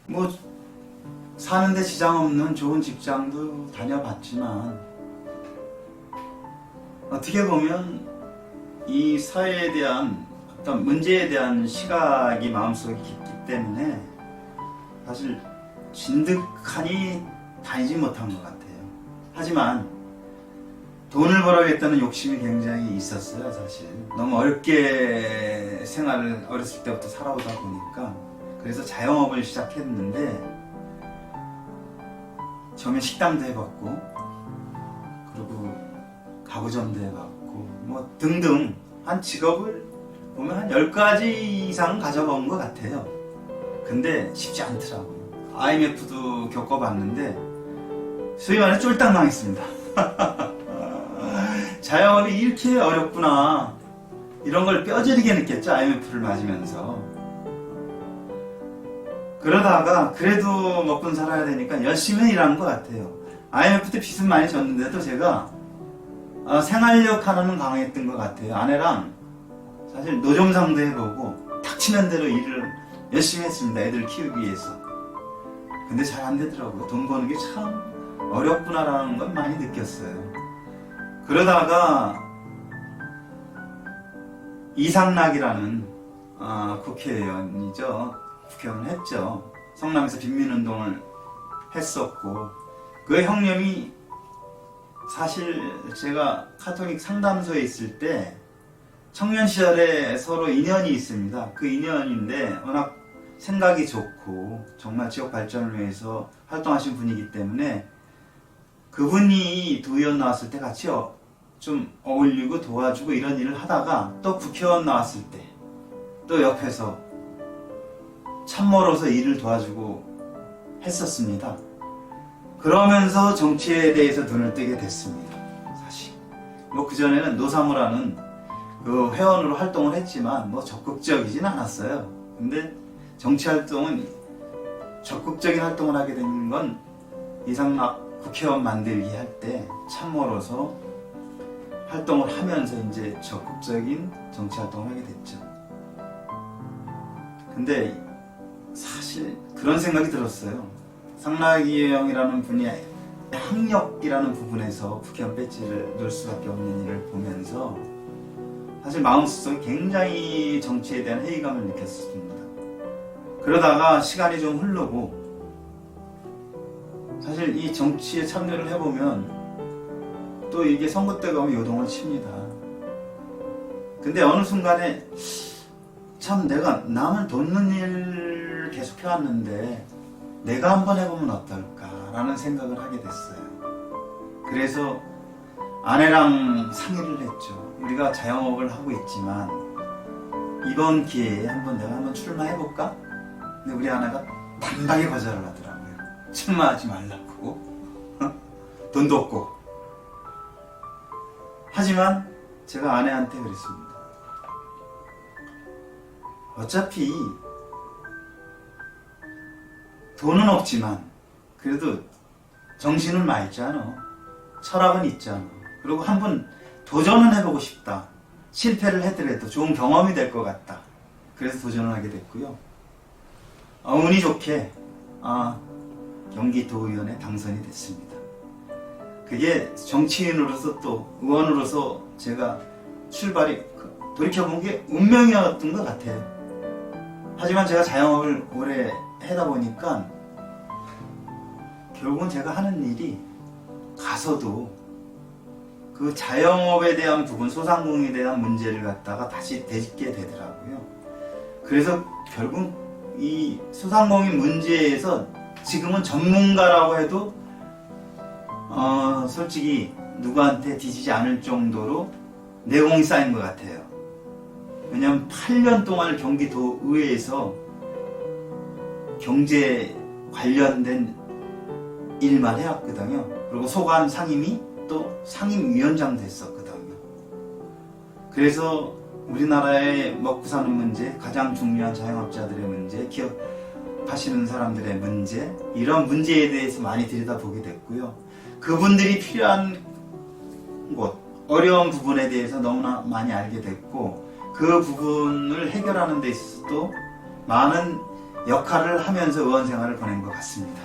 뭐 사는데 지장 없는 좋은 직장도 다녀봤지만 어떻게 보면 이 사회에 대한 어떤 문제에 대한 시각이 마음속에 깊기 때문에 사실 진득하니 다니지 못한 것 같아요. 하지만 돈을 벌어야겠다는 욕심이 굉장히 있었어요. 사실 너무 어렵게 생활을 어렸을 때부터 살아오다 보니까. 그래서 자영업을 시작했는데 처음에 식당도 해봤고 그리고 가구점도 해봤고 뭐 등등 한 직업을 보면 한 10가지 이상 가져본 것 같아요. 근데 쉽지 않더라고요. IMF도 겪어봤는데 소위 말해 쫄딱 망했습니다. 자영업이 이렇게 어렵구나 이런 걸 뼈저리게 느꼈죠. IMF를 맞으면서. 그러다가 그래도 먹고 살아야 되니까 열심히 일한 것 같아요. IMF 때 빚은 많이 졌는데도 제가 생활력 하나는 강했던 것 같아요. 아내랑 사실 노점상도 해보고 닥치는 대로 일을 열심히 했습니다. 애들 키우기 위해서. 근데 잘 안 되더라고요. 돈 버는 게 참 어렵구나라는 건 많이 느꼈어요. 그러다가 이상락이라는 국회의원이죠. 국회의원을 했죠. 성남에서 빈민운동을 했었고 그 형님이 사실 제가 카톨릭 상담소에 있을 때 청년 시절에 서로 인연이 있습니다. 그 인연인데 워낙 생각이 좋고 정말 지역 발전을 위해서 활동하신 분이기 때문에 그분이 도의원 나왔을 때 같이 좀 어울리고 도와주고 이런 일을 하다가 또 국회의원 나왔을 때 또 옆에서 참모로서 일을 도와주고 했었습니다. 그러면서 정치에 대해서 눈을 뜨게 됐습니다. 사실 뭐 그전에는 노사모라는 그 회원으로 활동을 했지만 뭐 적극적이진 않았어요. 근데 정치 활동은 적극적인 활동을 하게 된 건 이상락 국회의원 만들기 할 때 참모로서 활동을 하면서 이제 적극적인 정치 활동을 하게 됐죠. 근데 사실 그런 생각이 들었어요. 상락이 형이라는 분이 학력이라는 부분에서 국회의원 배지를 넣을 수밖에 없는 일을 보면서 사실 마음속에 굉장히 정치에 대한 회의감을 느꼈습니다. 그러다가 시간이 좀 흐르고 사실 이 정치에 참여를 해보면 또 이게 선거 때가 오면 요동을 칩니다. 근데 어느 순간에 참 내가 남을 돕는 일을 계속 해왔는데 내가 한번 해보면 어떨까라는 생각을 하게 됐어요. 그래서 아내랑 상의를 했죠. 우리가 자영업을 하고 있지만 이번 기회에 한번 출마해볼까? 근데 우리 아내가 단박에 거절을 하더라고요. 출마하지 말라고. 돈도 없고. 하지만 제가 아내한테 그랬습니다. 어차피 돈은 없지만 그래도 정신은 맑잖아. 철학은 있잖아. 그리고 한번 도전은 해보고 싶다. 실패를 하더라도 좋은 경험이 될 것 같다. 그래서 도전을 하게 됐고요. 운이 좋게 경기도의원에 당선이 됐습니다. 그게 정치인으로서 또 의원으로서 제가 출발이 돌이켜본 게 운명이었던 것 같아요. 하지만 제가 자영업을 오래 하다 보니까 결국은 제가 하는 일이 가서도 그 자영업에 대한 부분, 소상공인에 대한 문제를 갖다가 다시 되짚게 되더라고요. 그래서 결국 이 소상공인 문제에서 지금은 전문가라고 해도 솔직히 누구한테 뒤지지 않을 정도로 내공이 쌓인 것 같아요. 왜냐하면 8년 동안 경기도 의회에서 경제 관련된 일만 해왔거든요. 그리고 소관 상임위 또 상임위원장도 했었거든요. 그래서 우리나라의 먹고 사는 문제, 가장 중요한 자영업자들의 문제, 기업하시는 사람들의 문제, 이런 문제에 대해서 많이 들여다보게 됐고요. 그분들이 필요한 곳, 어려운 부분에 대해서 너무나 많이 알게 됐고 그 부분을 해결하는 데 있어서도 많은 역할을 하면서 의원 생활을 보낸 것 같습니다.